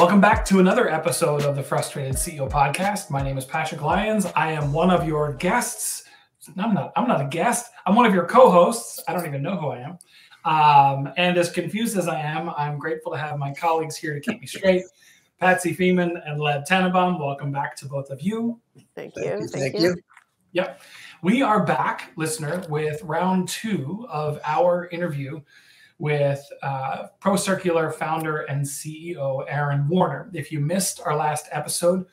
Welcome back to another episode of the Frustrated CEO podcast. My name is Patrick Lyons. I am one of your guests. I'm not a guest. I'm one of your co-hosts. I don't even know who I am. And as confused as I am, I'm grateful to have my colleagues here to keep me straight. Patsy Feeman and Lev Tannenbaum, welcome back to both of you. Thank you. Yep. We are back, listener, with round 2 of our interview with ProCircular founder and CEO Aaron Warner. If you missed our last episode,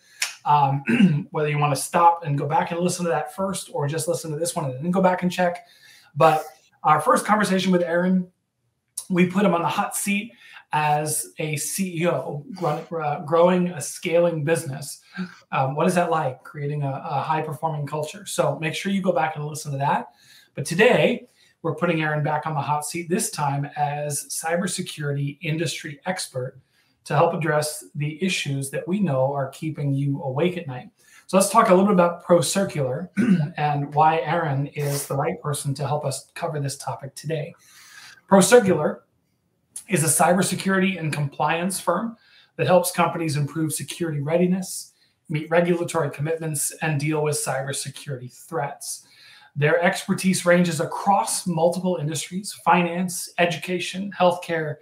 whether you want to stop and go back and listen to that first or just listen to this one and then go back and check. But our first conversation with Aaron, we put him on the hot seat as a CEO, growing a scaling business. What is that like, creating a high-performing culture? So make sure you go back and listen to that. But today, we're putting Aaron back on the hot seat, this time as cybersecurity industry expert, to help address the issues that we know are keeping you awake at night. So let's talk a little bit about ProCircular and why Aaron is the right person to help us cover this topic today. ProCircular is a cybersecurity and compliance firm that helps companies improve security readiness, meet regulatory commitments, and deal with cybersecurity threats. Their expertise ranges across multiple industries: finance, education, healthcare,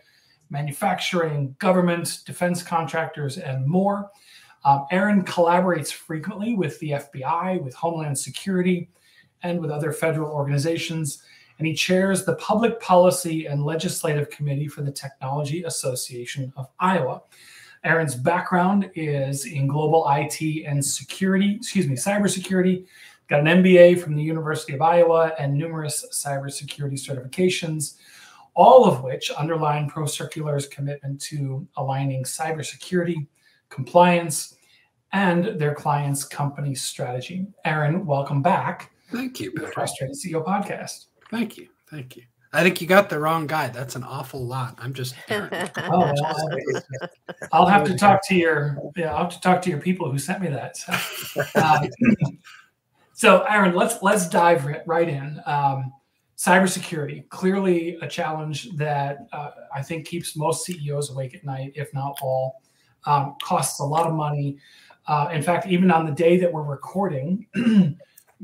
manufacturing, government, defense contractors, and more. Aaron collaborates frequently with the FBI, with Homeland Security, and with other federal organizations, and he chairs the Public Policy and Legislative Committee for the Technology Association of Iowa. Aaron's background is in global IT and cybersecurity. Got an MBA from the University of Iowa and numerous cybersecurity certifications, all of which underline ProCircular's commitment to aligning cybersecurity, compliance, and their clients' company strategy. Aaron, welcome back. Thank you, to the Patrick. Frustrated CEO podcast. Thank you. I think you got the wrong guy. That's an awful lot. I'm just. I'll have to talk to your people who sent me that. So Aaron, let's dive right in. Cybersecurity, clearly a challenge that I think keeps most CEOs awake at night, if not all. Costs a lot of money. In fact, even on the day that we're recording,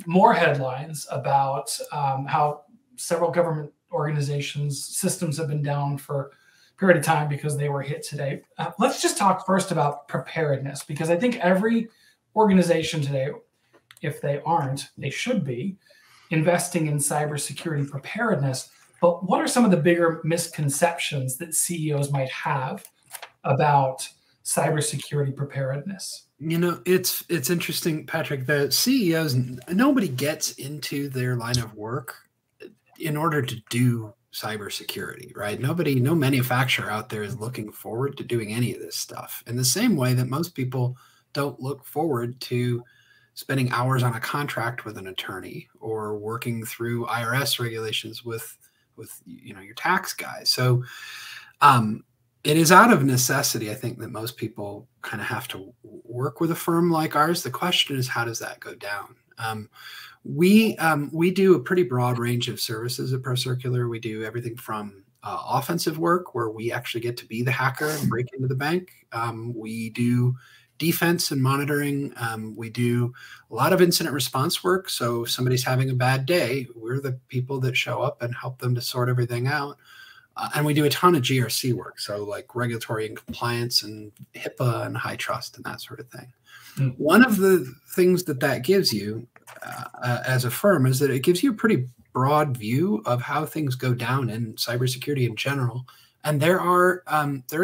more headlines about how several government organizations' systems have been down for a period of time because they were hit today. Let's just talk first about preparedness, because I think every organization today, if they aren't, they should be investing in cybersecurity preparedness. But what are some of the bigger misconceptions that CEOs might have about cybersecurity preparedness? You know, it's interesting, Patrick. The CEOs, nobody gets into their line of work in order to do cybersecurity, right? No manufacturer out there is looking forward to doing any of this stuff. In the same way that most people don't look forward to spending hours on a contract with an attorney or working through IRS regulations with your tax guy. So it is out of necessity, I think, that most people kind of have to work with a firm like ours. The question is, how does that go down? We do a pretty broad range of services at ProCircular. We do everything from offensive work, where we actually get to be the hacker and break into the bank. We do defense and monitoring. We do a lot of incident response work. So if somebody's having a bad day, we're the people that show up and help them to sort everything out. And we do a ton of GRC work. So like regulatory and compliance and HIPAA and high trust and that sort of thing. Mm-hmm. One of the things that gives you as a firm is that it gives you a pretty broad view of how things go down in cybersecurity in general. And there are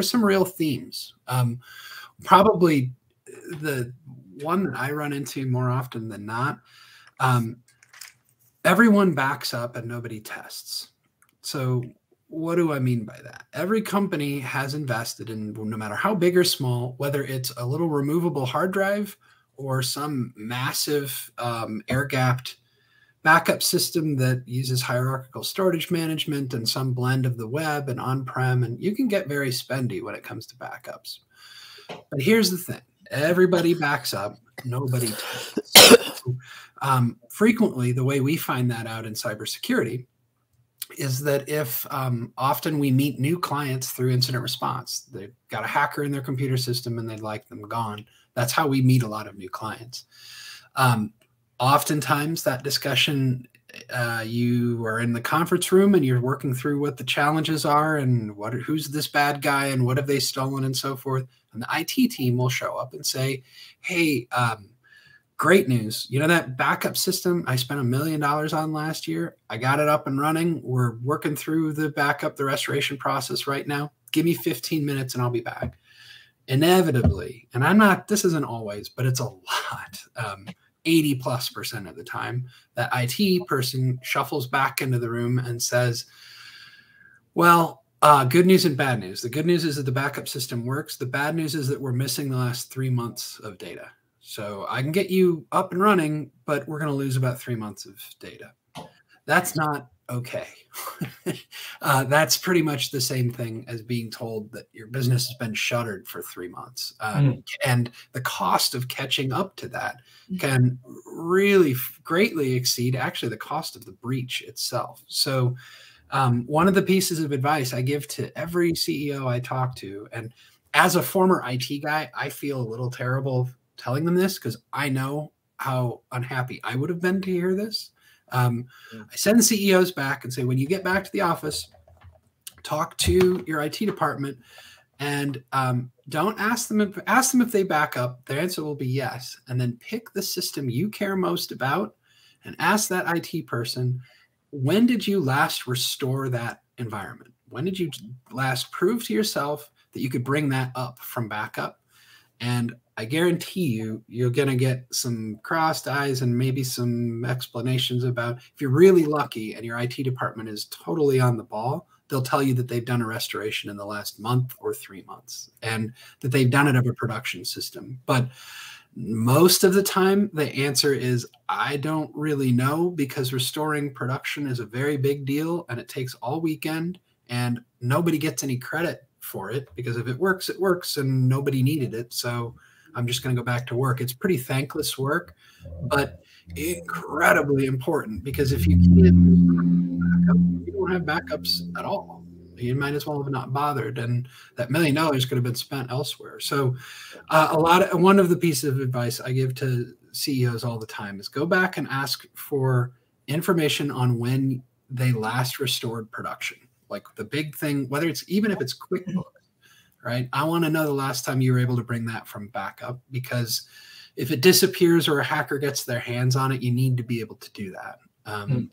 some real themes. Probably the one that I run into more often than not, everyone backs up and nobody tests. So what do I mean by that? Every company has invested in, no matter how big or small, whether it's a little removable hard drive or some massive air-gapped backup system that uses hierarchical storage management and some blend of the web and on-prem, and you can get very spendy when it comes to backups. But here's the thing. Everybody backs up. Nobody tests. Frequently, the way we find that out in cybersecurity is that if often we meet new clients through incident response, they've got a hacker in their computer system and they'd like them gone. That's how we meet a lot of new clients. Oftentimes that discussion, you are in the conference room and you're working through what the challenges are and who's this bad guy and what have they stolen and so forth. And the IT team will show up and say, hey, great news. You know, that backup system I spent $1 million on last year, I got it up and running. We're working through the restoration process right now. Give me 15 minutes and I'll be back. Inevitably, and this isn't always, but it's a lot, 80+% of the time, that IT person shuffles back into the room and says, well, good news and bad news. The good news is that the backup system works. The bad news is that we're missing the last 3 months of data. So I can get you up and running, but we're going to lose about 3 months of data. That's not okay. That's pretty much the same thing as being told that your business has been shuttered for 3 months. And the cost of catching up to that can really greatly exceed actually the cost of the breach itself. So one of the pieces of advice I give to every CEO I talk to, and as a former IT guy, I feel a little terrible telling them this because I know how unhappy I would have been to hear this. I send CEOs back and say, when you get back to the office, talk to your IT department and don't ask them if they back up. Their answer will be yes. And then pick the system you care most about and ask that IT person, when did you last restore that environment? When did you last prove to yourself that you could bring that up from backup? And I guarantee you, you're going to get some crossed eyes and maybe some explanations about, if you're really lucky and your IT department is totally on the ball, they'll tell you that they've done a restoration in the last month or 3 months and that they've done it of a production system. But most of the time, the answer is, I don't really know, because restoring production is a very big deal and it takes all weekend and nobody gets any credit for it, because if it works and nobody needed it. So I'm just going to go back to work. It's pretty thankless work, but incredibly important, because if you can't backup, you don't have backups at all. You might as well have not bothered, and that $1 million could have been spent elsewhere. So one of the pieces of advice I give to CEOs all the time is go back and ask for information on when they last restored production. Like the big thing, even if it's QuickBooks, right? I want to know the last time you were able to bring that from backup, because if it disappears or a hacker gets their hands on it, you need to be able to do that. And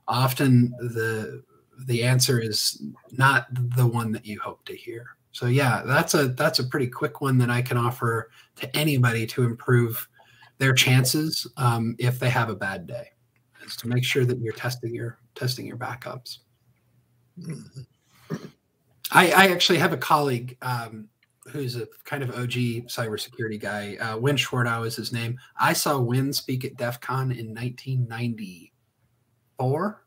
often the answer is not the one that you hope to hear. So yeah, that's a pretty quick one that I can offer to anybody to improve their chances if they have a bad day, is to make sure that you're testing your backups. I actually have a colleague who's a kind of OG cybersecurity guy. Win Schwartau is his name. I saw Win speak at DEF CON in 1994.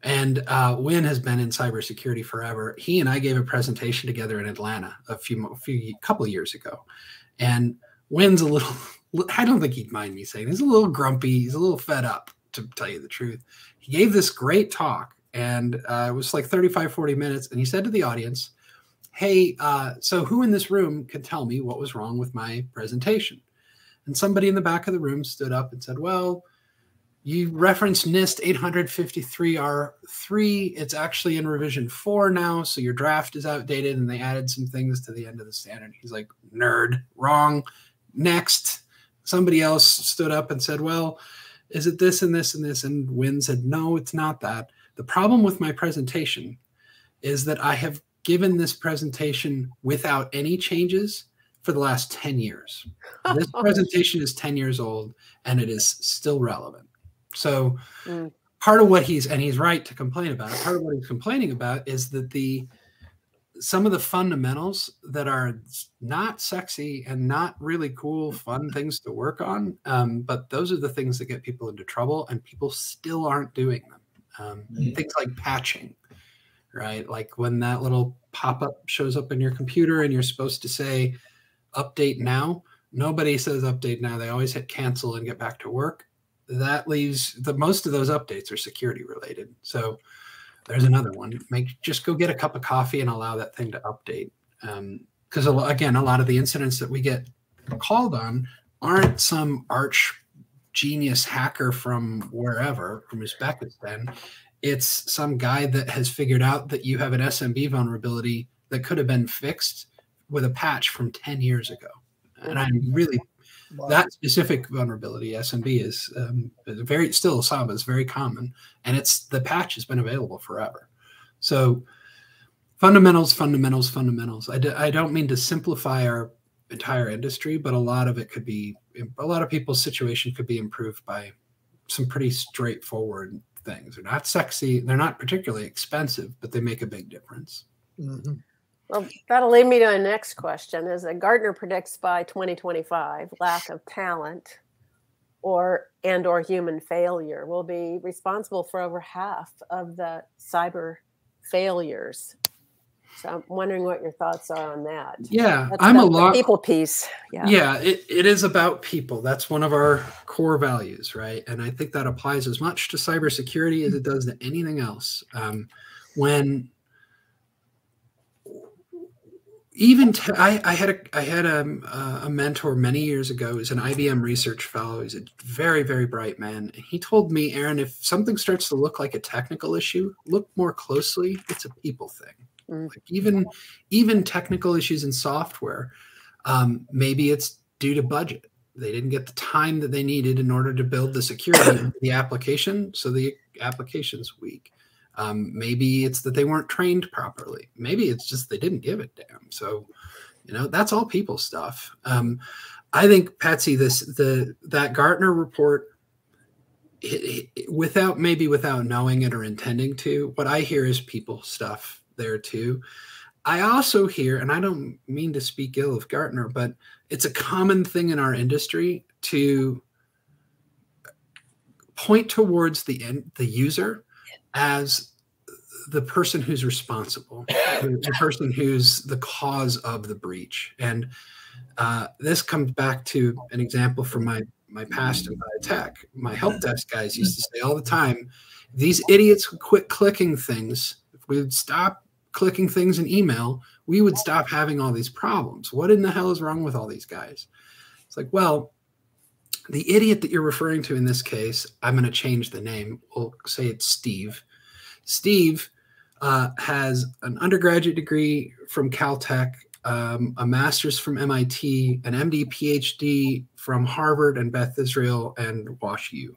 And Win has been in cybersecurity forever. He and I gave a presentation together in Atlanta a couple of years ago. And Win's a little, I don't think he'd mind me saying, he's a little grumpy. He's a little fed up, to tell you the truth. He gave this great talk, and it was like 35, 40 minutes. And he said to the audience, hey, so who in this room could tell me what was wrong with my presentation? And somebody in the back of the room stood up and said, well, you referenced NIST 853R3. It's actually in revision 4 now, so your draft is outdated, and they added some things to the end of the standard. He's like, nerd, wrong. Next. Somebody else stood up and said, well, is it this and this and this? And Win said, no, it's not that. The problem with my presentation is that I have given this presentation without any changes for the last 10 years. This presentation is 10 years old, and it is still relevant. So part of what he's right to complain about, part of what he's complaining about is that some of the fundamentals that are not sexy and not really cool, fun things to work on, but those are the things that get people into trouble, and people still aren't doing them. Things like patching, right? Like when that little pop-up shows up in your computer and you're supposed to say, update now. Nobody says update now. They always hit cancel and get back to work. that leaves most of those updates are security related. So there's another one. Just go get a cup of coffee and allow that thing to update. Because again, a lot of the incidents that we get called on aren't some arch genius hacker from wherever, from Uzbekistan. It's some guy that has figured out that you have an SMB vulnerability that could have been fixed with a patch from 10 years ago. And I'm really, that specific vulnerability, SMB, is still Osama is very common, and the patch has been available forever. So fundamentals. I don't mean to simplify our entire industry, but a lot of people's situation could be improved by some pretty straightforward things. They're not sexy, they're not particularly expensive, but they make a big difference. Mm-hmm. Well, that'll lead me to a next question. As Gartner predicts by 2025, lack of talent or human failure will be responsible for over half of the cyber failures. So I'm wondering what your thoughts are on that. Yeah, that's the people piece. Yeah, it is about people. That's one of our core values, right? And I think that applies as much to cybersecurity as it does to anything else. I had a mentor many years ago who's an IBM research fellow. He's a very, very bright man. And he told me, Aaron, if something starts to look like a technical issue, look more closely. It's a people thing. Like even technical issues in software, maybe it's due to budget. They didn't get the time that they needed in order to build the security into the application, so the application's weak. Maybe it's that they weren't trained properly. Maybe it's just they didn't give a damn. So, that's all people stuff. I think, Patsy, that Gartner report, without knowing it or intending to, what I hear is people stuff there too. I also hear, and I don't mean to speak ill of Gartner, but it's a common thing in our industry to point towards the user as the person who's responsible, the person who's the cause of the breach. And this comes back to an example from my past in biotech. My help desk guys used to say all the time, these idiots would quit clicking things. If we would stop clicking things in email, we would stop having all these problems. What in the hell is wrong with all these guys? It's like, well, the idiot that you're referring to in this case, I'm going to change the name. We'll say it's Steve. Steve has an undergraduate degree from Caltech, a master's from MIT, an MD, PhD from Harvard and Beth Israel and WashU.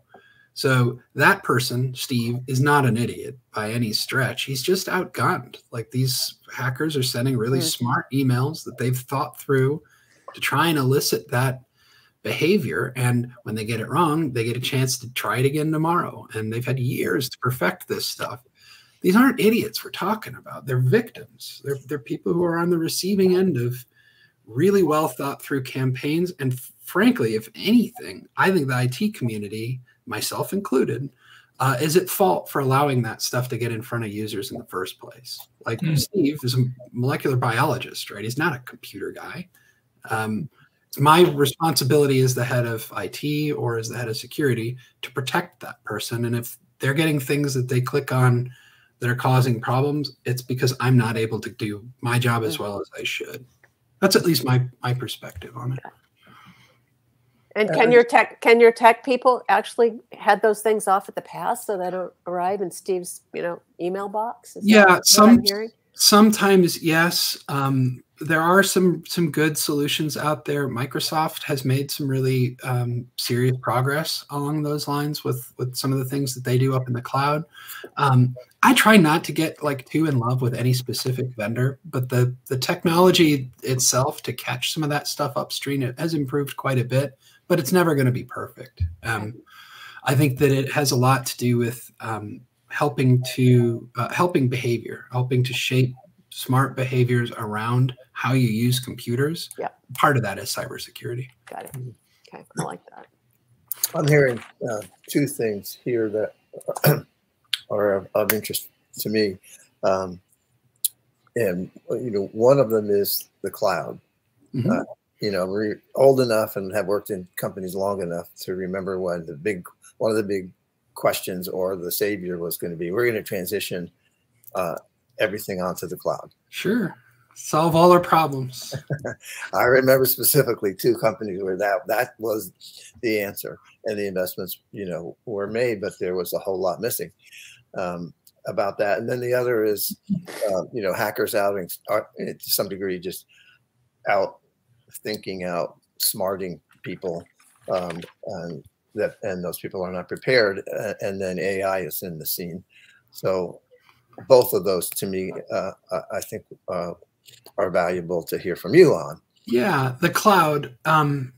So that person, Steve, is not an idiot by any stretch. He's just outgunned. Like, these hackers are sending really smart emails that they've thought through to try and elicit that behavior. And when they get it wrong, they get a chance to try it again tomorrow. And they've had years to perfect this stuff. These aren't idiots we're talking about. They're victims. They're people who are on the receiving end of really well thought through campaigns. And frankly, if anything, I think the IT community, myself included, is at fault for allowing that stuff to get in front of users in the first place. Like, Steve is a molecular biologist, right? He's not a computer guy. It's my responsibility as the head of IT or as the head of security to protect that person. And if they're getting things that they click on that are causing problems, it's because I'm not able to do my job as well as I should. That's at least my perspective on it. And can your tech people actually head those things off at the pass so that it'll arrive in Steve's email box? Sometimes yes. There are some good solutions out there. Microsoft has made some really serious progress along those lines with some of the things that they do up in the cloud. I try not to get too in love with any specific vendor, but the technology itself to catch some of that stuff upstream, it has improved quite a bit, but it's never going to be perfect. I think that it has a lot to do with helping behavior, helping to shape smart behaviors around how you use computers. Yeah. Part of that is cybersecurity. Got it. Okay, I like that. I'm hearing two things here that are of interest to me. And one of them is the cloud. We're old enough and have worked in companies long enough to remember when the big one of the big questions, or the savior, was going to be, we're going to transition everything onto the cloud. Sure. Solve all our problems. I remember specifically 2 companies where that was the answer, and the investments, were made, but there was a whole lot missing about that. And then the other is, hackers to some degree just outsmarting people, and those people are not prepared. And then AI is in the scene. So both of those, to me, I think are valuable to hear from you on. Yeah, the cloud. Again,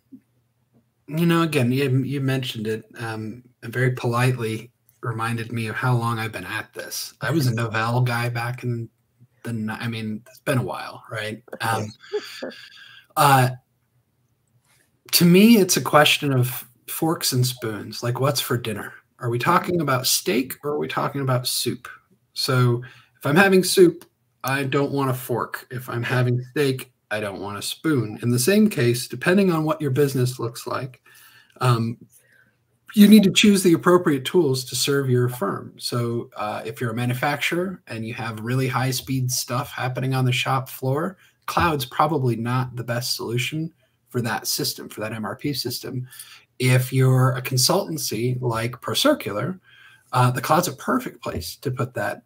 you mentioned it, and very politely reminded me of how long I've been at this. I was a Novell guy back in it's been a while, right? To me, it's a question of forks and spoons. Like, what's for dinner? Are we talking about steak, or are we talking about soup? So if I'm having soup, I don't want a fork. If I'm having steak, I don't want a spoon. In the same case, depending on what your business looks like, you need to choose the appropriate tools to serve your firm. So if you're a manufacturer and you have really high-speed stuff happening on the shop floor, cloud's probably not the best solution for that system, for that MRP system. If you're a consultancy like ProCircular, the cloud's a perfect place to put that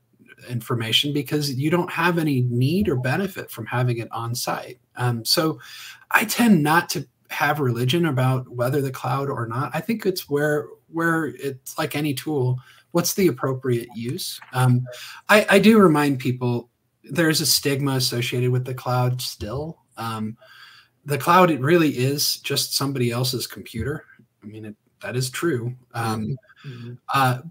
information, because you don't have any need or benefit from having it on site. So I tend not to have religion about whether the cloud or not. I think it's where it's like any tool, what's the appropriate use? I do remind people there's a stigma associated with the cloud still. The cloud, it really is just somebody else's computer. I mean, that is true.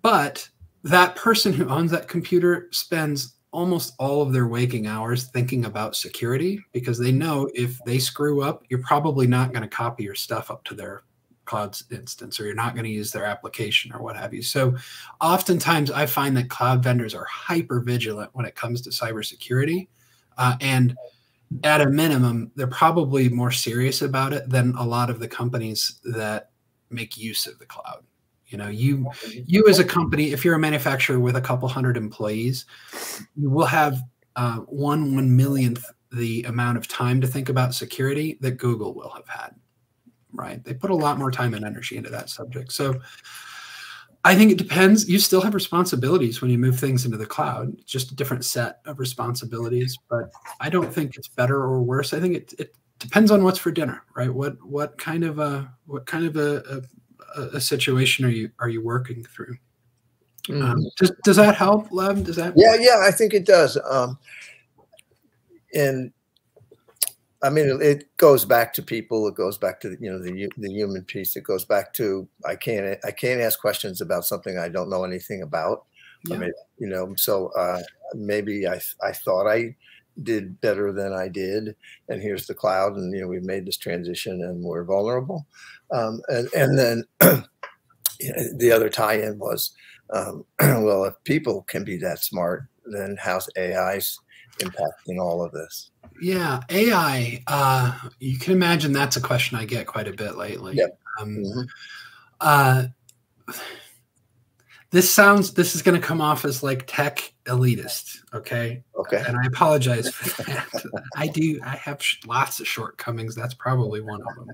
But that person who owns that computer spends almost all of their waking hours thinking about security, because they know if they screw up, you're probably not going to copy your stuff up to their cloud instance, or you're not going to use their application or what have you. So oftentimes I find that cloud vendors are hyper vigilant when it comes to cybersecurity. And at a minimum, they're probably more serious about it than a lot of the companies that make use of the cloud. You as a company, if you're a manufacturer with a couple hundred employees, you will have 1/1,000,000th the amount of time to think about security that Google will have had, right? They put a lot more time and energy into that subject. So I think it depends. You still have responsibilities when you move things into the cloud. It's just a different set of responsibilities, but I don't think it's better or worse. I think it depends on what's for dinner, right? What kind of a situation are you working through? Does that help, Lev? Does that? Yeah, I think it does. And I mean, it goes back to people. It goes back to the human piece. It goes back to I can't ask questions about something I don't know anything about. Yeah. I mean, so maybe I thought I did better than I did, and here's the cloud, and we've made this transition, and we're vulnerable. And then the other tie-in was, well, if people can be that smart, then how's AI's impacting all of this? Yeah, AI. You can imagine that's a question I get quite a bit lately. Yep. This is going to come off as like tech elitist, okay? Okay. And I apologize for that. I have lots of shortcomings. That's probably one of them.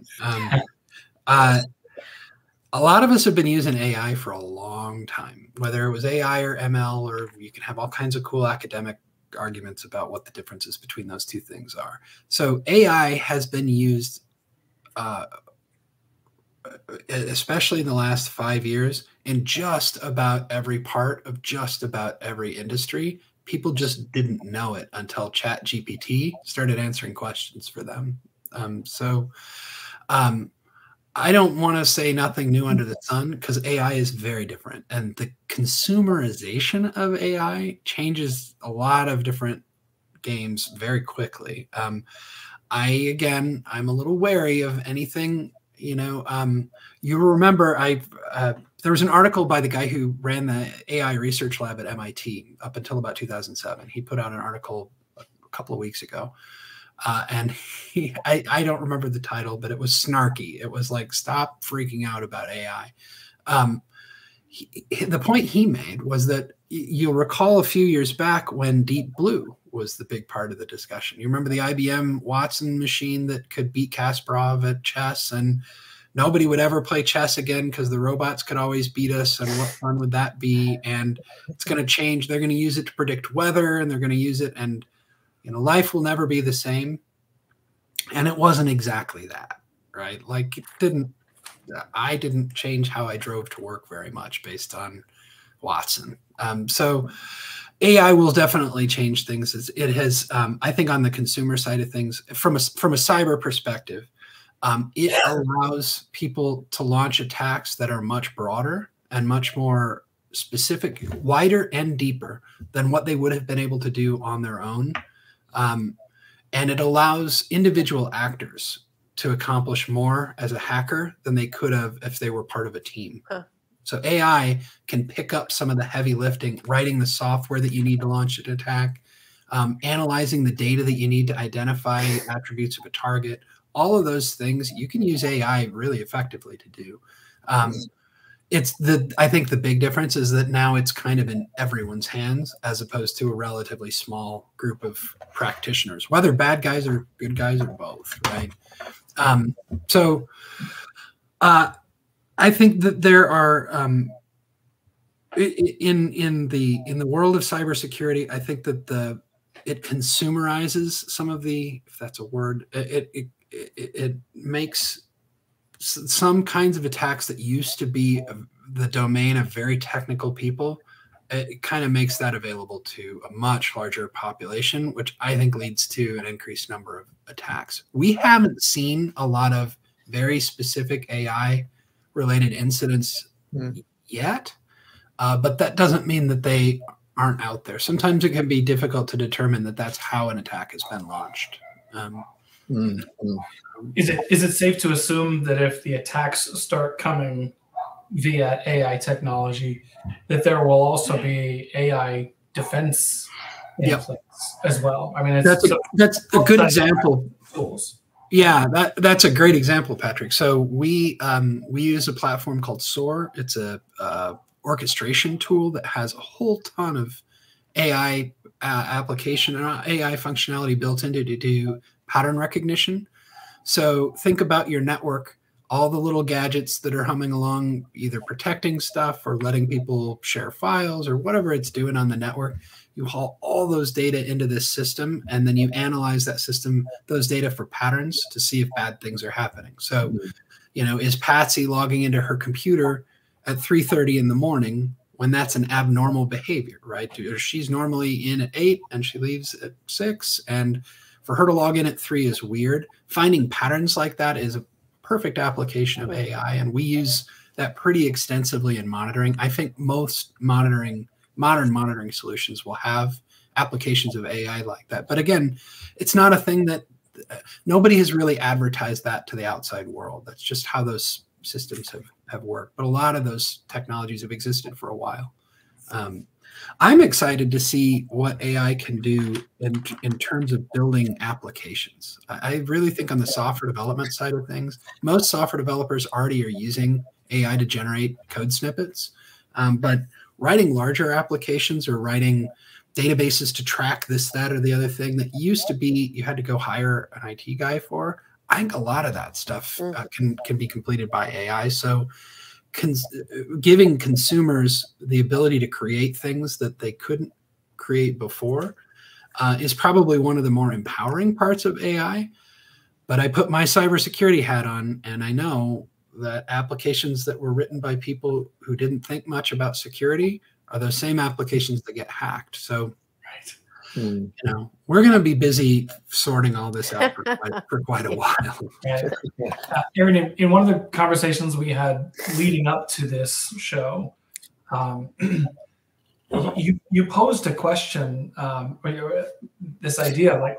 A lot of us have been using AI for a long time, whether it was AI or ML, or you can have all kinds of cool academic arguments about what the differences between those two things are. So AI has been used, especially in the last 5 years, in just about every part of just about every industry. People just didn't know it until ChatGPT started answering questions for them. I don't want to say nothing new under the sun, because AI is very different, and the consumerization of AI changes a lot of different games very quickly. I'm a little wary of anything. You remember there was an article by the guy who ran the AI research lab at MIT up until about 2007. He put out an article a couple of weeks ago. And I don't remember the title, but it was snarky. It was like, stop freaking out about AI. the point he made was that you'll recall a few years back when Deep Blue was the big part of the discussion. You remember the IBM Watson machine that could beat Kasparov at chess, and nobody would ever play chess again because the robots could always beat us, and what fun would that be? And it's going to change. They're going to use it to predict weather, and they're going to use it, and life will never be the same. And it wasn't exactly that, right? Like I didn't change how I drove to work very much based on Watson. So AI will definitely change things. It has, I think, on the consumer side of things, from a cyber perspective, it allows people to launch attacks that are much broader and much more specific, wider and deeper than what they would have been able to do on their own. And it allows individual actors to accomplish more as a hacker than they could have if they were part of a team. Huh. So AI can pick up some of the heavy lifting, writing the software that you need to launch an attack, analyzing the data that you need to identify attributes of a target. All of those things you can use AI really effectively to do. I think the big difference is that now it's kind of in everyone's hands as opposed to a relatively small group of practitioners, whether bad guys or good guys or both, right? I think that there are in the world of cybersecurity, I think that it consumerizes some of the, if that's a word, it makes some kinds of attacks that used to be the domain of very technical people. It kind of makes that available to a much larger population, which I think leads to an increased number of attacks. We haven't seen a lot of very specific AI related incidents yet, but that doesn't mean that they aren't out there. Sometimes it can be difficult to determine that that's how an attack has been launched. Is it safe to assume that if the attacks start coming via AI technology, that there will also be AI defense in place as well? I mean, that's a good example. Tools. Yeah, that's a great example, Patrick. So we use a platform called SOAR. It's a orchestration tool that has a whole ton of AI application and AI functionality built into to do pattern recognition. So think about your network, all the little gadgets that are humming along, either protecting stuff or letting people share files or whatever it's doing on the network. You haul all those data into this system, and then you analyze that system, those data for patterns to see if bad things are happening. So, is Patsy logging into her computer at 3:30 in the morning when that's an abnormal behavior, right? She's normally in at 8 and she leaves at 6, and for her to log in at 3 is weird. Finding patterns like that is a perfect application of AI, and we use that pretty extensively in monitoring. I think most modern monitoring solutions will have applications of AI like that. But again, it's not a thing that nobody has really advertised that to the outside world. That's just how those systems have worked. But a lot of those technologies have existed for a while. I'm excited to see what AI can do in terms of building applications. I really think on the software development side of things, most software developers already are using AI to generate code snippets. But writing larger applications or writing databases to track this, that, or the other thing that used to be you had to go hire an IT guy for, I think a lot of that stuff can be completed by AI. So giving consumers the ability to create things that they couldn't create before is probably one of the more empowering parts of AI. But I put my cybersecurity hat on, and I know that applications that were written by people who didn't think much about security are those same applications that get hacked. So, we're going to be busy sorting all this out for quite a while. Aaron, in one of the conversations we had leading up to this show, you posed a question, this idea, like,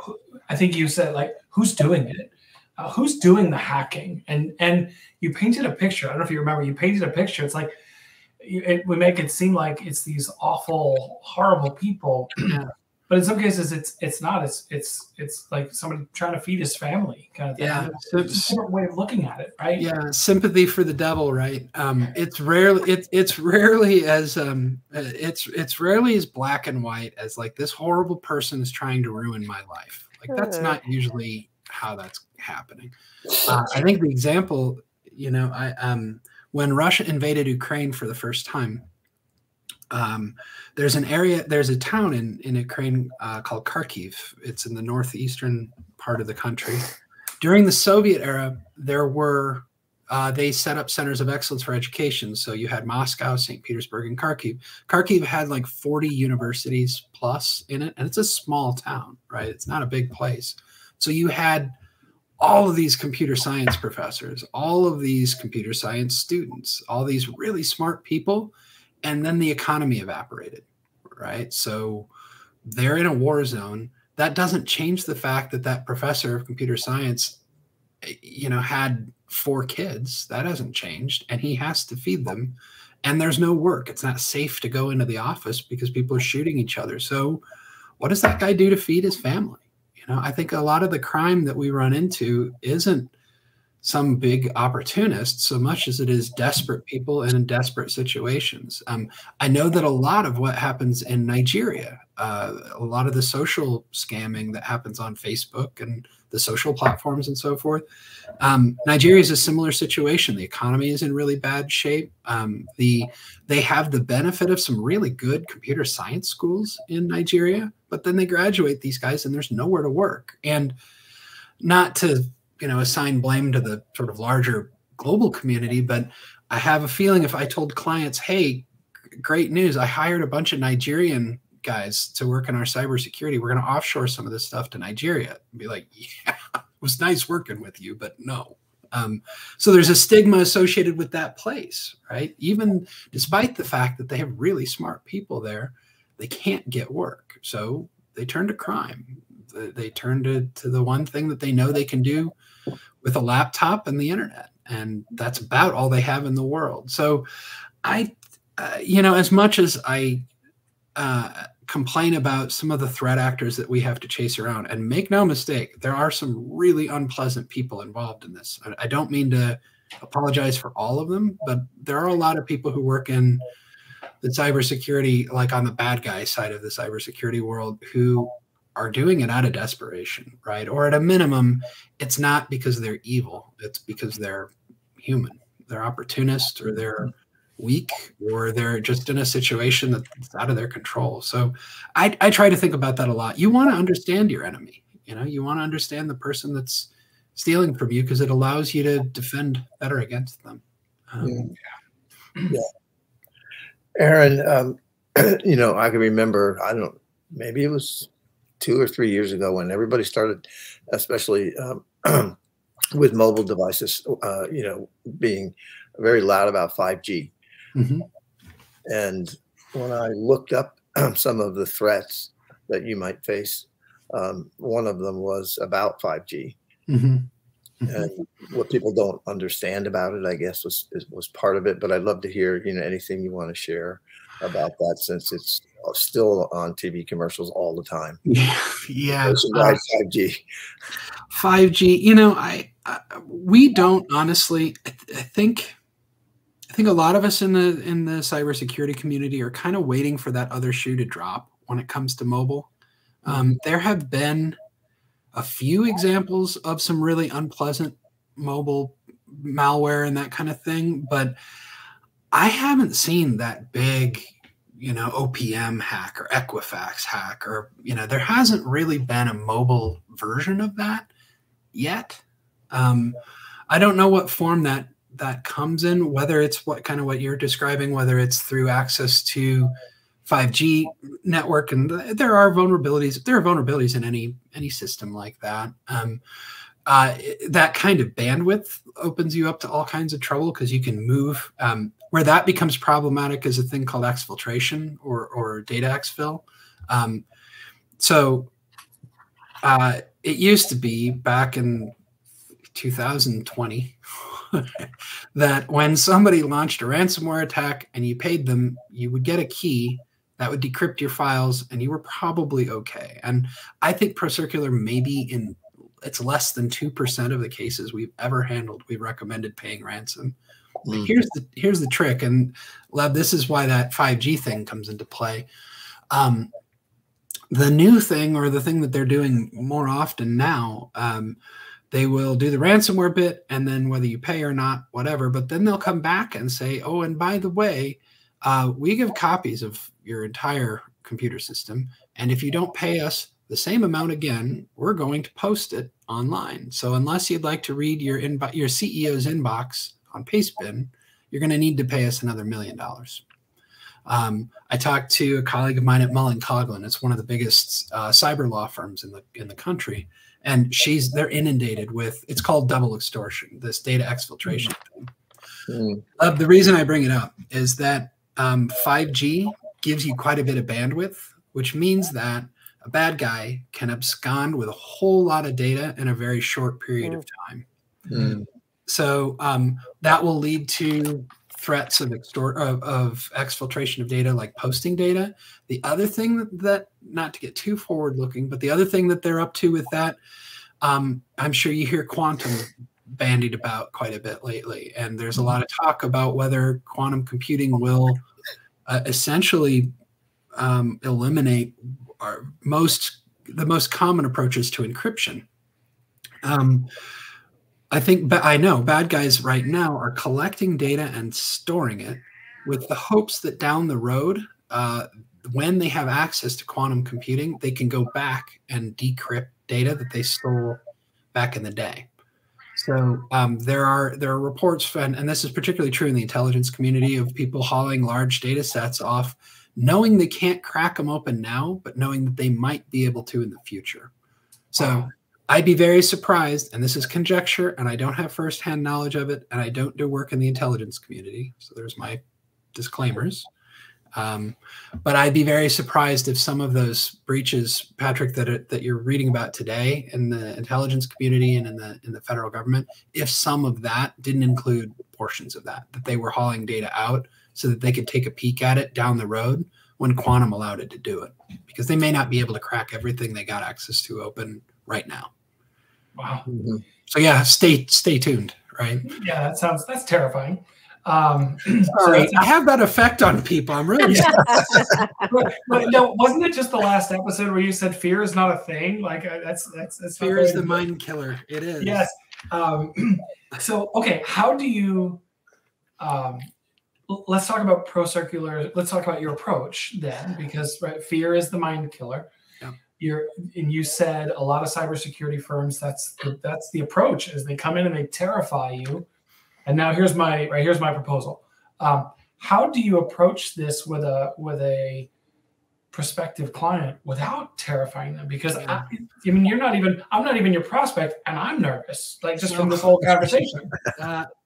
I think you said, like, who's doing it? Who's doing the hacking? And you painted a picture. I don't know if you remember. You painted a picture. It's like we make it seem like it's these awful, horrible people, but but in some cases it's not. It's like somebody trying to feed his family kind of thing. Yeah, it's a different way of looking at it, right? Yeah, sympathy for the devil, right? It's rarely it's rarely as it's rarely as black and white as like this horrible person is trying to ruin my life. Like that's not usually how that's happening. I think the example, you know, when Russia invaded Ukraine for the first time, there's a town in Ukraine called Kharkiv. It's in the northeastern part of the country. During the Soviet era, there were they set up centers of excellence for education. So you had Moscow, St. Petersburg, and Kharkiv. Kharkiv had like 40 universities plus in it, and it's a small town, right? It's not a big place. So you had all of these computer science professors, all of these computer science students, all these really smart people, and then the economy evaporated, right? So they're in a war zone. That doesn't change the fact that that professor of computer science, you know, had 4 kids. That hasn't changed, and he has to feed them. And there's no work. It's not safe to go into the office because people are shooting each other. So what does that guy do to feed his family? You know, I think a lot of the crime that we run into isn't some big opportunist so much as it is desperate people and in desperate situations. I know that a lot of what happens in Nigeria, a lot of the social scamming that happens on Facebook and the social platforms and so forth, Nigeria is a similar situation. The economy is in really bad shape. They have the benefit of some really good computer science schools in Nigeria, but then they graduate these guys and there's nowhere to work. And not to, you know, assign blame to the sort of larger global community, but I have a feeling if I told clients, hey, great news, I hired a bunch of Nigerian guys to work in our cybersecurity, we're going to offshore some of this stuff to Nigeria, and be like, yeah, it was nice working with you, but no. So there's a stigma associated with that place, right? Even despite the fact that they have really smart people there, they can't get work. So they turn to crime. They turn to the one thing that they know they can do with a laptop and the internet. And that's about all they have in the world. So you know, as much as I complain about some of the threat actors that we have to chase around, and make no mistake, there are some really unpleasant people involved in this. I don't mean to apologize for all of them, but there are a lot of people who work in the cybersecurity, like on the bad guy side of the cybersecurity world, who are doing it out of desperation, right? Or at a minimum, it's not because they're evil. It's because they're human. They're opportunists, or they're weak, or they're just in a situation that's out of their control. So I try to think about that a lot. You want to understand your enemy. You know, you want to understand the person that's stealing from you, because it allows you to defend better against them. Yeah. Aaron, you know, I can remember, I don't know, maybe it was 2 or 3 years ago when everybody started, especially with mobile devices, you know, being very loud about 5G. Mm-hmm. And when I looked up some of the threats that you might face, one of them was about 5G. Mm-hmm. And what people don't understand about it, I guess, was part of it. But I'd love to hear, you know, anything you want to share about that, since it's still on TV commercials all the time. Yeah. 5G. 5G. You know, we don't honestly. I think a lot of us in the cybersecurity community are kind of waiting for that other shoe to drop when it comes to mobile. There have been a few examples of some really unpleasant mobile malware and that kind of thing, but I haven't seen that big, you know, OPM hack or Equifax hack, or, you know, there hasn't really been a mobile version of that yet. I don't know what form that comes in, whether it's what you're describing, whether it's through access to 5G network, and there are vulnerabilities. There are vulnerabilities in any system like that. That kind of bandwidth opens you up to all kinds of trouble, because you can move. Where that becomes problematic is a thing called exfiltration or data exfil. So it used to be back in 2020 that when somebody launched a ransomware attack and you paid them, you would get a key That would decrypt your files, and you were probably okay. And I think ProCircular, maybe it's less than 2% of the cases we've ever handled, we've recommended paying ransom. But here's the trick, and Leb, this is why that 5G thing comes into play. The new thing, or the thing that they're doing more often now, they will do the ransomware bit, and then whether you pay or not, whatever, but then they'll come back and say, oh, and by the way, we give copies of your entire computer system, and if you don't pay us the same amount again, we're going to post it online. So unless you'd like to read your CEO's inbox on Pastebin, you're going to need to pay us another $1 million. I talked to a colleague of mine at Mullen Coughlin. It's one of the biggest cyber law firms in the country, and they're inundated with, it's called double extortion, this data exfiltration thing. The reason I bring it up is that 5G gives you quite a bit of bandwidth, which means that a bad guy can abscond with a whole lot of data in a very short period of time. So that will lead to threats of exfiltration of data, like posting data. The other thing that, not to get too forward looking, but the other thing that they're up to with that, I'm sure you hear quantum bandied about quite a bit lately. And there's a lot of talk about whether quantum computing will essentially eliminate the most common approaches to encryption. I know bad guys right now are collecting data and storing it with the hopes that down the road, when they have access to quantum computing, they can go back and decrypt data that they stole back in the day. So there are reports, and this is particularly true in the intelligence community, of people hauling large data sets off, knowing they can't crack them open now, but knowing that they might be able to in the future. So I'd be very surprised, and this is conjecture, and I don't have firsthand knowledge of it, and I don't do work in the intelligence community. So there's my disclaimers. But I'd be very surprised if some of those breaches, Patrick, that you're reading about today in the intelligence community and in the federal government, if some of that didn't include portions of that they were hauling data out so that they could take a peek at it down the road when quantum allowed it to do it, because they may not be able to crack everything they got access to open right now. Wow. So yeah, stay tuned, right? Yeah, that's terrifying. Sorry, I have that effect on people. I'm really but no, wasn't it just the last episode where you said fear is not a thing? Like that's fear is the mind killer. It is. Yes. So okay, how do you let's talk about ProCircular. Let's talk about your approach then, because fear is the mind killer. You said a lot of cybersecurity firms, that's the approach, is they come in and they terrify you. And now here's my proposal. How do you approach this with a prospective client without terrifying them? Because I mean, I'm not even your prospect, and I'm nervous, like just from this whole conversation.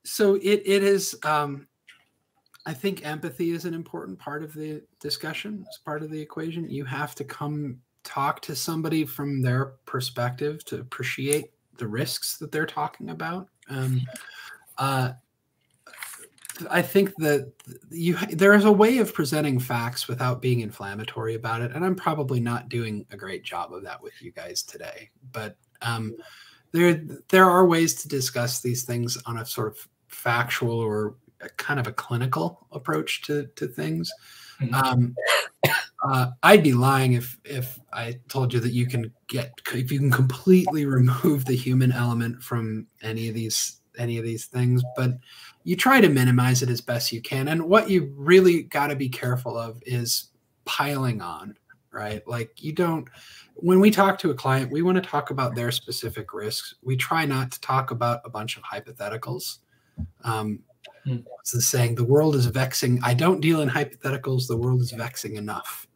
So it is. I think empathy is an important part of the discussion. It's part of the equation. You have to come talk to somebody from their perspective to appreciate the risks that they're talking about. I think that there is a way of presenting facts without being inflammatory about it, and I'm probably not doing a great job of that with you guys today. But there are ways to discuss these things on a sort of factual or kind of a clinical approach to things. I'd be lying if I told you that if you can completely remove the human element from any of these things, but you try to minimize it as best you can. And what you really got to be careful of is piling on, right? Like when we talk to a client, we want to talk about their specific risks. We try not to talk about a bunch of hypotheticals. It's the saying, the world is vexing. I don't deal in hypotheticals. The world is vexing enough.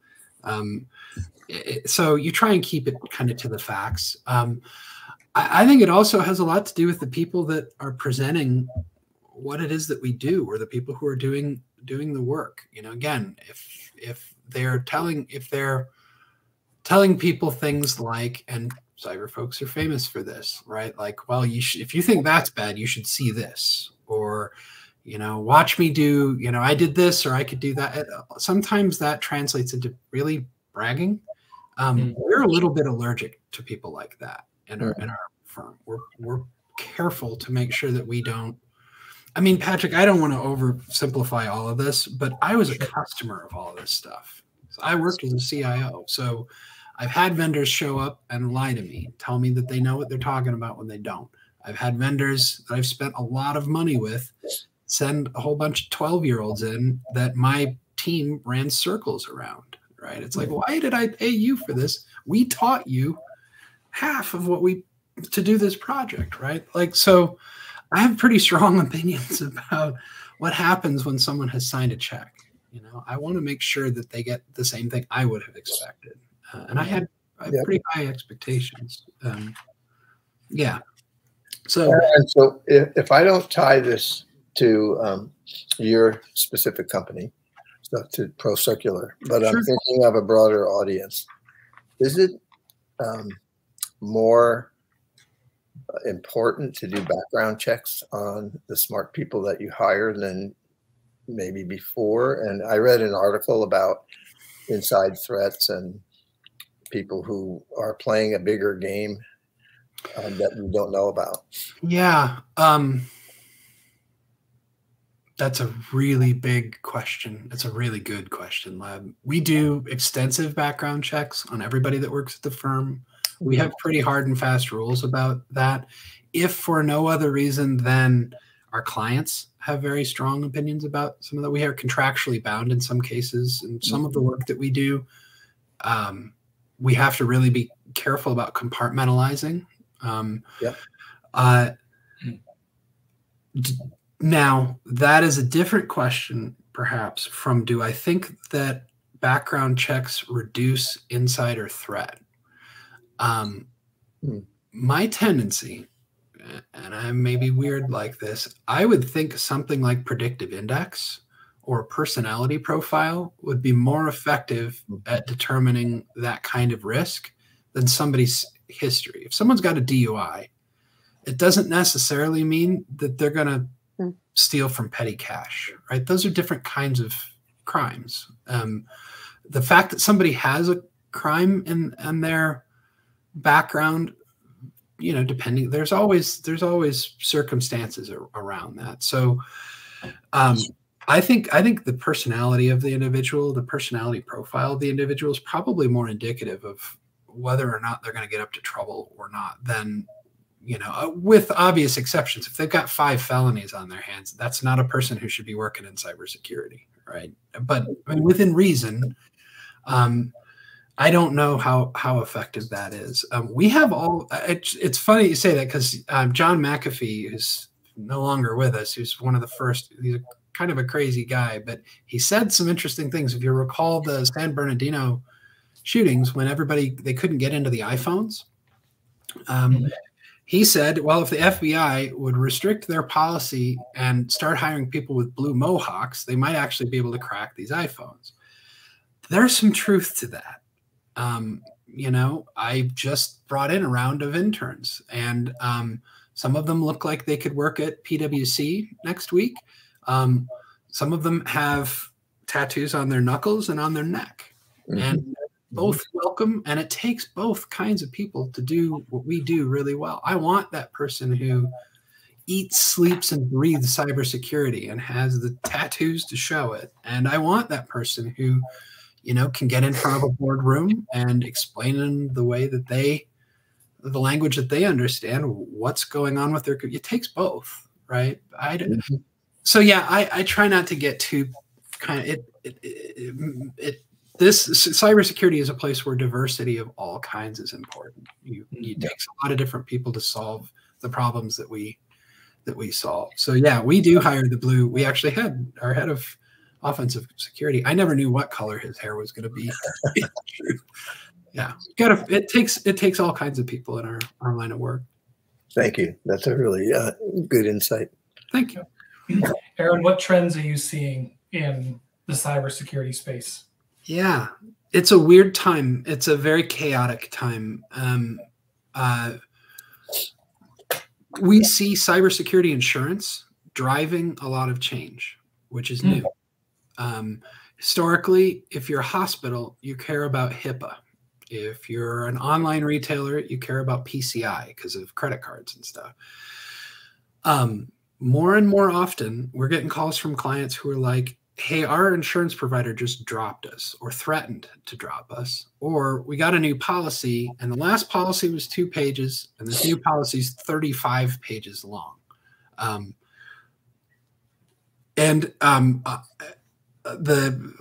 So you try and keep it kind of to the facts. I think it also has a lot to do with the people that are presenting what it is that we do, or the people who are doing the work. Again, if they're telling people things like, and cyber folks are famous for this, right? Like, well, if you think that's bad, you should see this, or You know, watch me do, you know, I did this or I could do that. Sometimes that translates into really bragging. We're a little bit allergic to people like that in our firm. We're careful to make sure that we don't. I mean, Patrick, I don't want to oversimplify all of this, but I was a customer of all this stuff. So I worked as a CIO. So I've had vendors show up and lie to me, tell me that they know what they're talking about when they don't. I've had vendors that I've spent a lot of money with send a whole bunch of 12-year-olds in that my team ran circles around, right? It's like, why did I pay you for this? We taught you half of what to do this project, right? Like, so I have pretty strong opinions about what happens when someone has signed a check. You know, I want to make sure that they get the same thing I would have expected. And I had pretty high expectations. Yeah. So if I don't tie this to your specific company, so to ProCircular, but I'm thinking of a broader audience, is it more important to do background checks on the smart people that you hire than maybe before? And I read an article about inside threats and people who are playing a bigger game that we don't know about. Yeah. That's a really big question. It's a really good question, Lab. We do extensive background checks on everybody that works at the firm. We have pretty hard and fast rules about that. If for no other reason than our clients have very strong opinions about some of that, we are contractually bound in some cases, and some of the work that we do, we have to really be careful about compartmentalizing. Now, that is a different question, perhaps, from do I think that background checks reduce insider threat? My tendency, and I may be weird like this, I would think something like predictive index or personality profile would be more effective at determining that kind of risk than somebody's history. If someone's got a DUI, it doesn't necessarily mean that they're going to steal from petty cash, right? Those are different kinds of crimes. The fact that somebody has a crime in their background, you know, depending, there's always circumstances around that. So I think the personality of the individual, the personality profile of the individual is probably more indicative of whether or not they're going to get up to trouble or not than, you know, with obvious exceptions. If they've got 5 felonies on their hands, that's not a person who should be working in cybersecurity, right? But I mean, within reason, I don't know how effective that is. We have all. It's funny you say that because John McAfee, who's no longer with us, who's one of the first. He's kind of a crazy guy, but he said some interesting things. If you recall the San Bernardino shootings, when they couldn't get into the iPhones. He said, well, if the FBI would restrict their policy and start hiring people with blue mohawks, they might actually be able to crack these iPhones. There's some truth to that. You know, I just brought in a round of interns, and some of them look like they could work at PwC next week. Some of them have tattoos on their knuckles and on their neck, and both welcome, and it takes both kinds of people to do what we do really well. I want that person who eats, sleeps, and breathes cybersecurity and has the tattoos to show it. And I want that person who, you know, can get in front of a boardroom and explain in the way that the language that they understand, what's going on with their, it takes both, right? So yeah, I try not to get too kind of, this cybersecurity is a place where diversity of all kinds is important. It takes a lot of different people to solve the problems that we solve. So yeah, we do hire the blue. We actually had our head of offensive security. I never knew what color his hair was going to be. Yeah, it takes all kinds of people in our line of work. Thank you. That's a really good insight. Thank you. Aaron, what trends are you seeing in the cybersecurity space? Yeah, it's a weird time. It's a very chaotic time. We see cybersecurity insurance driving a lot of change, which is new. Historically, if you're a hospital, you care about HIPAA. If you're an online retailer, you care about PCI because of credit cards and stuff. More and more often, we're getting calls from clients who are like, hey, our insurance provider just dropped us or threatened to drop us, or we got a new policy and the last policy was 2 pages and this new policy is 35 pages long. A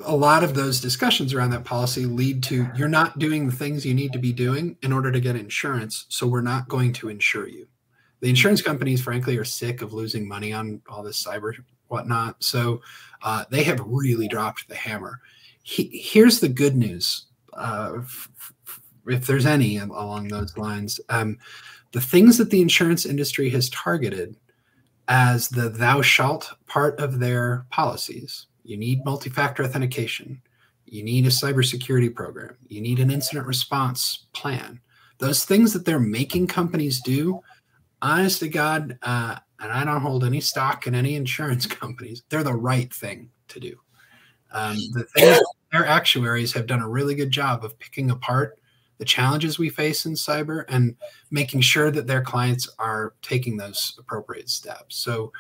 lot of those discussions around that policy lead to you're not doing the things you need to be doing in order to get insurance, so we're not going to insure you. The insurance companies, frankly, are sick of losing money on all this cyber whatnot, so they have really dropped the hammer. Here's the good news, if there's any along those lines. The things that the insurance industry has targeted as the thou shalt part of their policies. You need multi-factor authentication. You need a cybersecurity program. You need an incident response plan. Those things that they're making companies do, honest to God, and I don't hold any stock in any insurance companies, they're the right thing to do. The things their actuaries have done a really good job of picking apart the challenges we face in cyber and making sure that their clients are taking those appropriate steps. So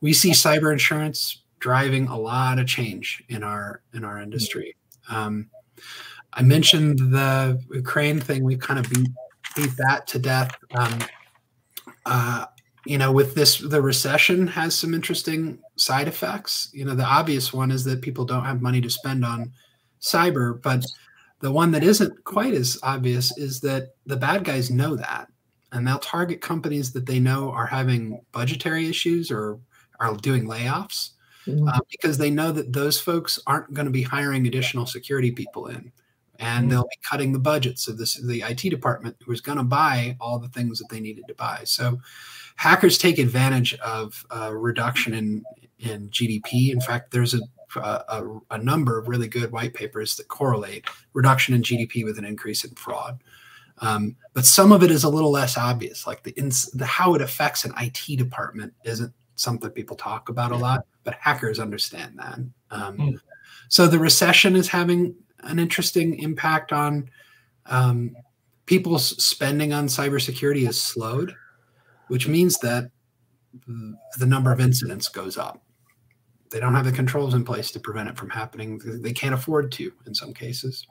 we see cyber insurance driving a lot of change in our industry. I mentioned the Ukraine thing. We kind of beat that to death. With this, the recession has some interesting side effects. The obvious one is that people don't have money to spend on cyber, but the one that isn't quite as obvious is that the bad guys know that, and they'll target companies that they know are having budgetary issues or are doing layoffs, because they know that those folks aren't going to be hiring additional security people in, and they'll be cutting the budgets of the IT department who was going to buy all the things that they needed to buy. So hackers take advantage of a reduction in GDP. In fact, there's a number of really good white papers that correlate reduction in GDP with an increase in fraud. But some of it is a little less obvious, like how it affects an IT department isn't something people talk about a lot, but hackers understand that. So the recession is having an interesting impact on people's spending on cybersecurity has slowed, which means that the number of incidents goes up. They don't have the controls in place to prevent it from happening. They can't afford to in some cases.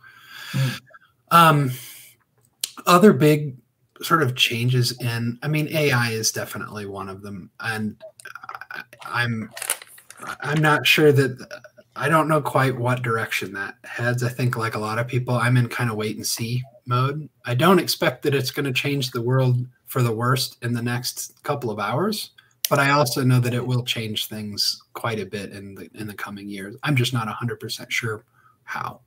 Other big sort of changes AI is definitely one of them. And I'm not sure that, I don't know quite what direction that heads. I think like a lot of people, I'm in kind of wait and see mode. I don't expect that it's going to change the world for the worst in the next couple of hours. But I also know that it will change things quite a bit in the coming years. I'm just not 100% sure how.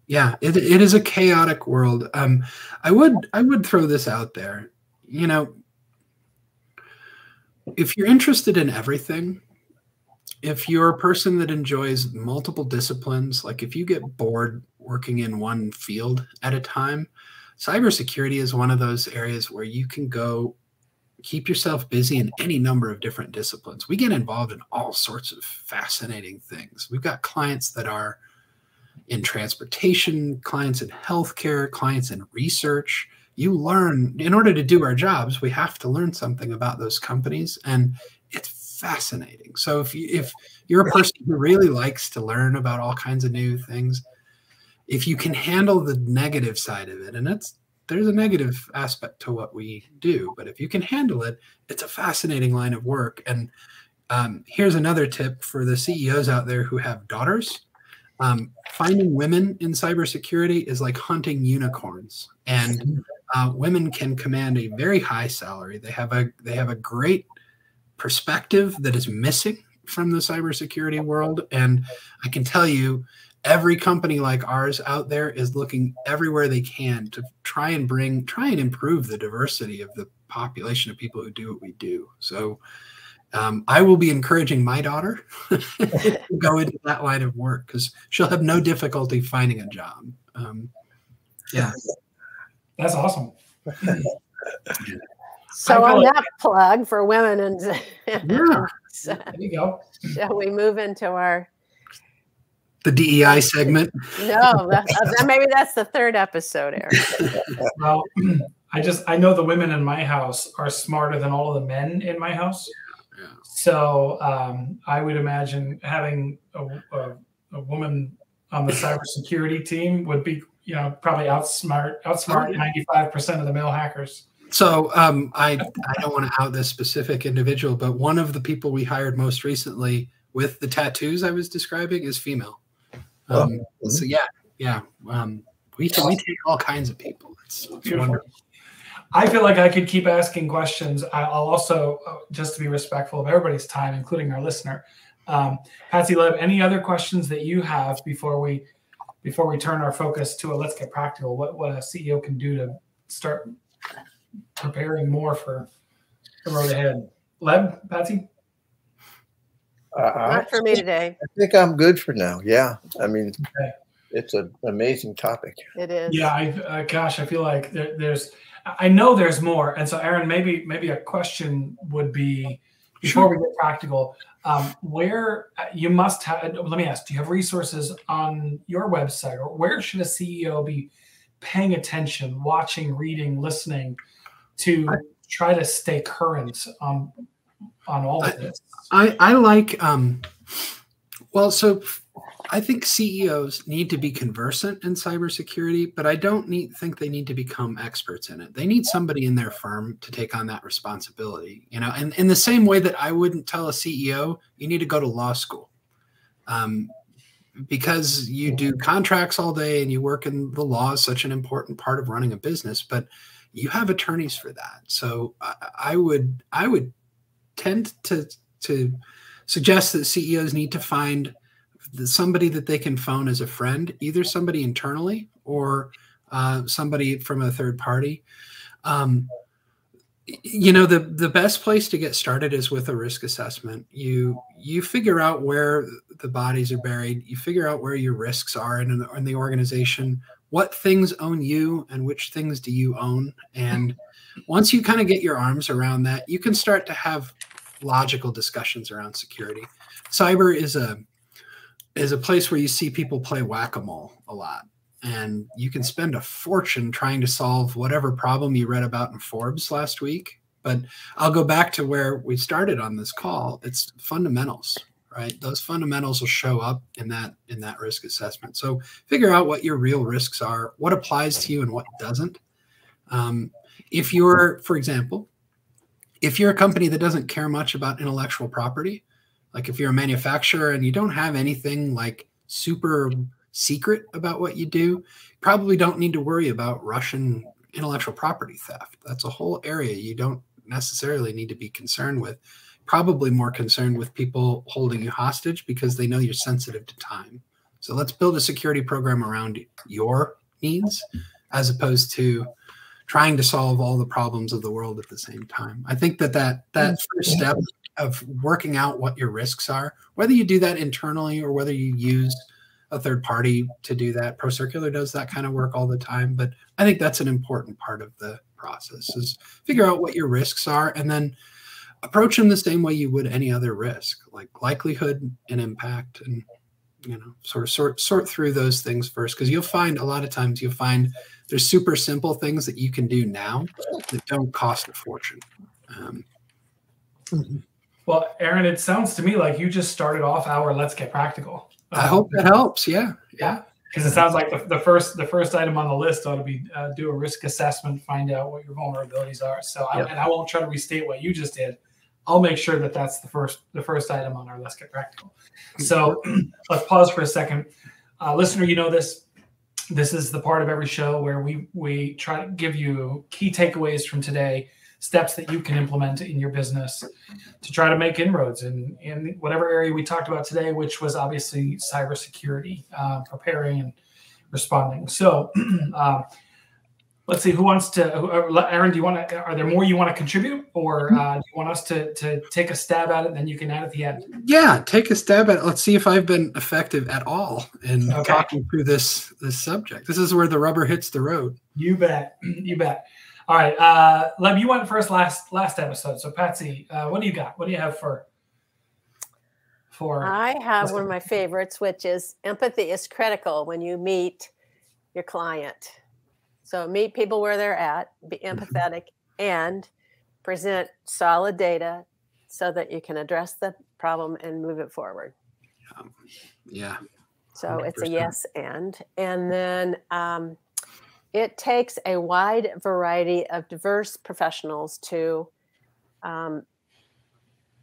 Yeah, it is a chaotic world. I would throw this out there. If you're interested in everything, if you're a person that enjoys multiple disciplines, like if you get bored working in one field at a time, cybersecurity is one of those areas where you can go keep yourself busy in any number of different disciplines. We get involved in all sorts of fascinating things. We've got clients that are in transportation, clients in healthcare, clients in research. You learn, in order to do our jobs, we have to learn something about those companies, and it's fascinating. So if you're a person who really likes to learn about all kinds of new things, if you can handle the negative side of it, and there's a negative aspect to what we do, but if you can handle it, it's a fascinating line of work. And here's another tip for the CEOs out there who have daughters. Finding women in cybersecurity is like hunting unicorns, and women can command a very high salary. They have a great perspective that is missing from the cybersecurity world. And I can tell you, every company like ours out there is looking everywhere they can to try and improve the diversity of the population of people who do what we do. So I will be encouraging my daughter to go into that line of work because she'll have no difficulty finding a job. Yeah. That's awesome. So on that plug for women and there you go. Shall we move into the DEI segment? No, maybe that's the third episode, Eric. Well, I know the women in my house are smarter than all of the men in my house. Yeah. So I would imagine having a woman on the cybersecurity team would be, probably outsmart 95% of the male hackers. So I don't want to out this specific individual, but one of the people we hired most recently with the tattoos I was describing is female. So yeah. We take all kinds of people. It's wonderful. I feel like I could keep asking questions. I'll also, just to be respectful of everybody's time, including our listener, Patsy, Leb, any other questions that you have before we turn our focus to Let's Get Practical? What a CEO can do to start preparing more for the road ahead. Leb, Patsy? Not for me today. I think I'm good for now. Yeah. I mean, It's an amazing topic. It is. Yeah. I feel like I know there's more. And so Aaron, maybe a question would be, before we get practical, where you must have, let me ask, do you have resources on your website, or where should a CEO be paying attention, watching, reading, listening to try to stay current on all of this? I like, so I think CEOs need to be conversant in cybersecurity, but I don't think they need to become experts in it. They need somebody in their firm to take on that responsibility, and in the same way that I wouldn't tell a CEO, you need to go to law school, because you do contracts all day and you work in the law is such an important part of running a business, but you have attorneys for that. So I would tend to suggest that CEOs need to find somebody that they can phone as a friend, either somebody internally or somebody from a third party. The best place to get started is with a risk assessment. You figure out where the bodies are buried. You figure out where your risks are in the organization, what things own you and which things do you own. And once you kind of get your arms around that, you can start to have logical discussions around security. Cyber is a place where you see people play whack-a-mole a lot, and you can spend a fortune trying to solve whatever problem you read about in Forbes last week. But I'll go back to where we started on this call. It's fundamentals, right? Those fundamentals will show up in that risk assessment. So figure out what your real risks are, what applies to you and what doesn't. If you're, for example, if you're a company that doesn't care much about intellectual property, like if you're a manufacturer and you don't have anything like super secret about what you do, you probably don't need to worry about Russian intellectual property theft. That's a whole area you don't necessarily need to be concerned with. Probably more concerned with people holding you hostage because they know you're sensitive to time. So let's build a security program around your needs as opposed to trying to solve all the problems of the world at the same time. I think that first step of working out what your risks are, whether you do that internally or whether you use a third party to do that. ProCircular does that kind of work all the time, but I think that's an important part of the process is figure out what your risks are and then approach them the same way you would any other risk, like likelihood and impact, and sort of sort through those things first, because you'll find a lot of times there's super simple things that you can do now that don't cost a fortune. Well, Aaron, it sounds to me like you just started off our Let's Get Practical. I hope that helps. Yeah. Because it sounds like the first item on the list ought to be do a risk assessment, find out what your vulnerabilities are. So, I won't try to restate what you just did. I'll make sure that that's the first item on our Let's Get Practical. So let's pause for a second. Listener, you know this. This is the part of every show where we try to give you key takeaways from today, steps that you can implement in your business to try to make inroads in whatever area we talked about today, which was obviously cybersecurity, preparing and responding. So let's see, who wants to, Aaron, are there more you want to contribute, or do you want us to take a stab at it, then you can add at the end? Yeah, take a stab at it. Let's see if I've been effective at all in talking through this subject. This is where the rubber hits the road. You bet. All right, Leb, you went first last episode. So Patsy, what do you got? What do you have for? I have one of my favorites, which is empathy is critical when you meet your client. So meet people where they're at, be empathetic, and present solid data so that you can address the problem and move it forward. Yeah. So 100%. it's a yes and then it takes a wide variety of diverse professionals to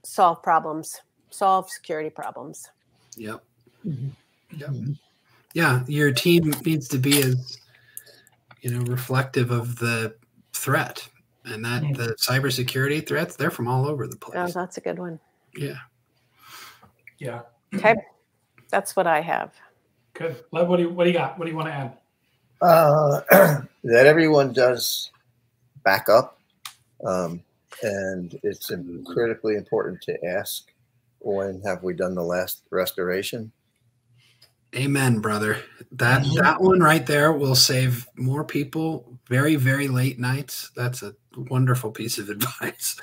solve security problems. Yep. Yep. Yeah, your team needs to be as reflective of the threat, and that the cybersecurity threats, they're from all over the place. Oh, that's a good one. Yeah. Yeah. Okay, that's what I have. Good. Leb, what do you got? What do you want to add? That everyone does backup, and it's critically important to ask, when have we done the last restoration? Amen, brother. That one right there will save more people very, very late nights. That's a wonderful piece of advice.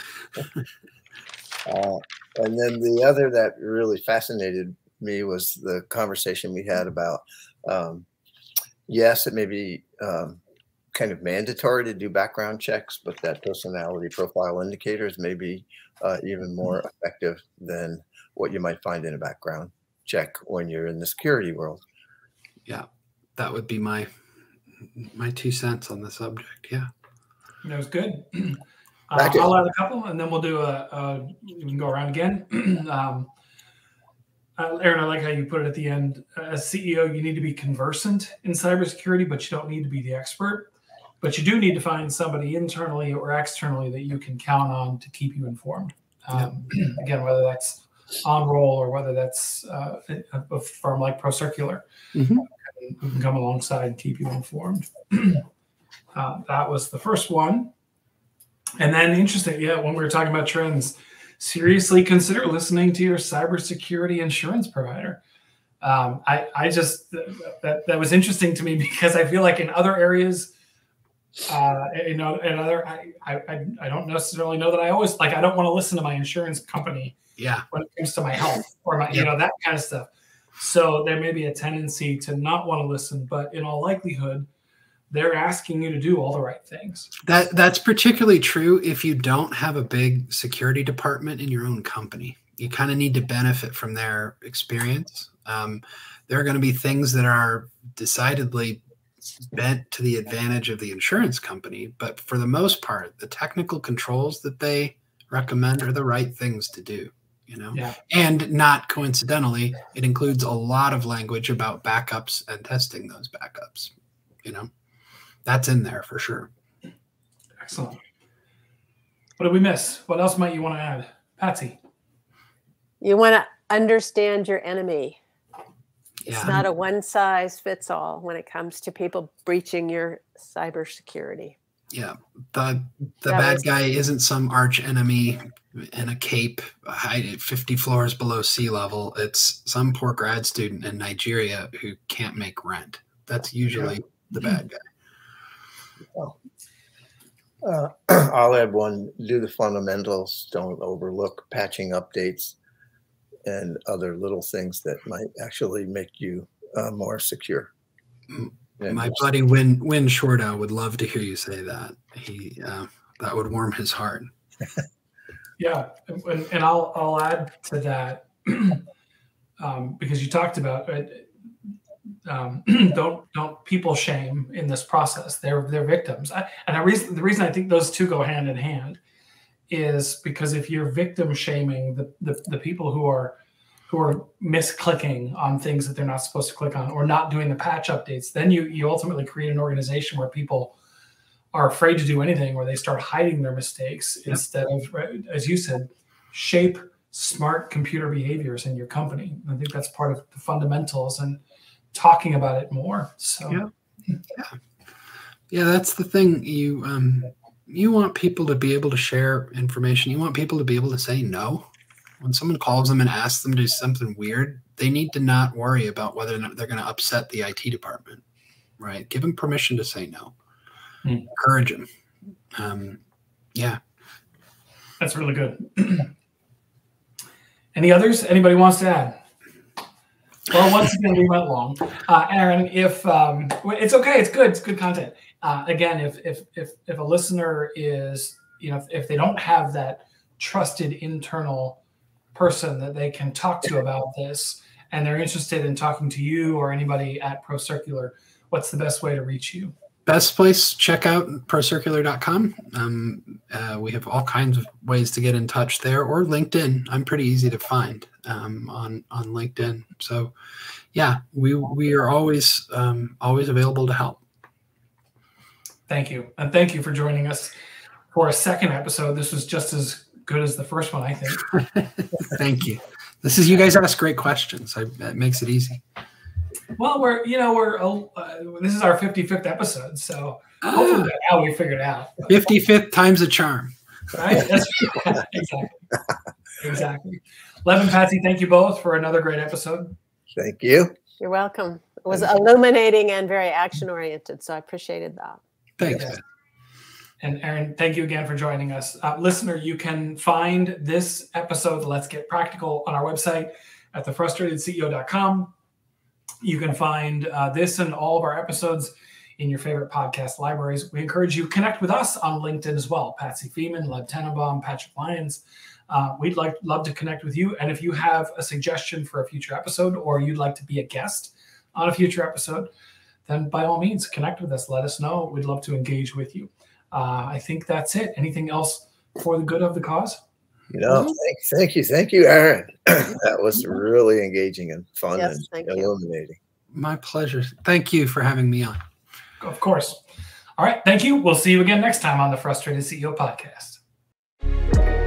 And then the other that really fascinated me was the conversation we had about, yes, it may be kind of mandatory to do background checks, but that personality profile indicators may be even more effective than what you might find in a background check when you're in the security world. Yeah, that would be my 2 cents on the subject. Yeah, that was good. I'll add a couple, and then we'll do we can go around again. Aaron, I like how you put it at the end. As CEO, you need to be conversant in cybersecurity, but you don't need to be the expert. But you do need to find somebody internally or externally that you can count on to keep you informed. Again, whether that's on roll or whether that's a firm like ProCircular, who can come alongside and keep you informed. That was the first one. And then interesting, when we were talking about trends, seriously consider listening to your cybersecurity insurance provider. I just, that was interesting to me because I feel like in other areas, I don't necessarily know that I always, I don't want to listen to my insurance company when it comes to my health or my, that kind of stuff. So there may be a tendency to not want to listen, but in all likelihood, they're asking you to do all the right things. That's particularly true if you don't have a big security department in your own company. You kind of need to benefit from their experience. There are going to be things that are decidedly bent to the advantage of the insurance company, but for the most part, the technical controls that they recommend are the right things to do. And not coincidentally, it includes a lot of language about backups and testing those backups. That's in there for sure. Excellent. What did we miss? What else might you want to add? Patsy? You want to understand your enemy. Yeah. It's not a one size fits all when it comes to people breaching your cybersecurity. Yeah. The bad guy isn't some arch enemy in a cape 50 floors below sea level. It's some poor grad student in Nigeria who can't make rent. That's usually the bad guy. I'll add one. Do the fundamentals. Don't overlook patching updates and other little things that might actually make you more secure. My buddy Win Shordow would love to hear you say that. That would warm his heart. Yeah, and I'll add to that because you talked about don't people shame in this process. They're victims, the reason I think those two go hand in hand is because if you're victim shaming the people who are misclicking on things that they're not supposed to click on or not doing the patch updates, then you ultimately create an organization where people are afraid to do anything, where they start hiding their mistakes instead of, as you said, shape smart computer behaviors in your company. I think that's part of the fundamentals and talking about it more. So yeah, that's the thing. You want people to be able to share information. You want people to be able to say no. When someone calls them and asks them to do something weird, they need to not worry about whether or not they're going to upset the IT department, right? Give them permission to say no. Encourage them. Yeah. That's really good. Any others? Anybody wants to add? Well, once again, we went long. Aaron, if it's okay, it's good. It's good content. Again, if a listener is, if they don't have that trusted internal person that they can talk to about this, and they're interested in talking to you or anybody at ProCircular, what's the best way to reach you? Best place, check out ProCircular.com. We have all kinds of ways to get in touch there, or LinkedIn. I'm pretty easy to find on LinkedIn. So, yeah, we are always available to help. Thank you, and thank you for joining us for a second episode. This was just as good as the first one, I think. Thank you. You guys ask great questions. That makes it easy. Well, this is our 55th episode, so hopefully by now we figured it out. 55th time's a charm. Right? Exactly. Lev and Patsy, thank you both for another great episode. Thank you. You're welcome. It was illuminating and very action-oriented, so I appreciated that. Thanks. Okay. And Aaron, thank you again for joining us. Listener, you can find this episode, Let's Get Practical, on our website at thefrustratedceo.com. You can find this and all of our episodes in your favorite podcast libraries. We encourage you to connect with us on LinkedIn as well. Patsy Feeman, Lev Tenenbaum, Patrick Lyons. We'd love to connect with you. And if you have a suggestion for a future episode, or you'd like to be a guest on a future episode, then by all means, connect with us. Let us know. We'd love to engage with you. I think that's it. Anything else for the good of the cause? No, thank you, Aaron. That was really engaging and fun and illuminating. My pleasure. Thank you for having me on. Of course. All right. Thank you. We'll see you again next time on the Frustrated CEO Podcast.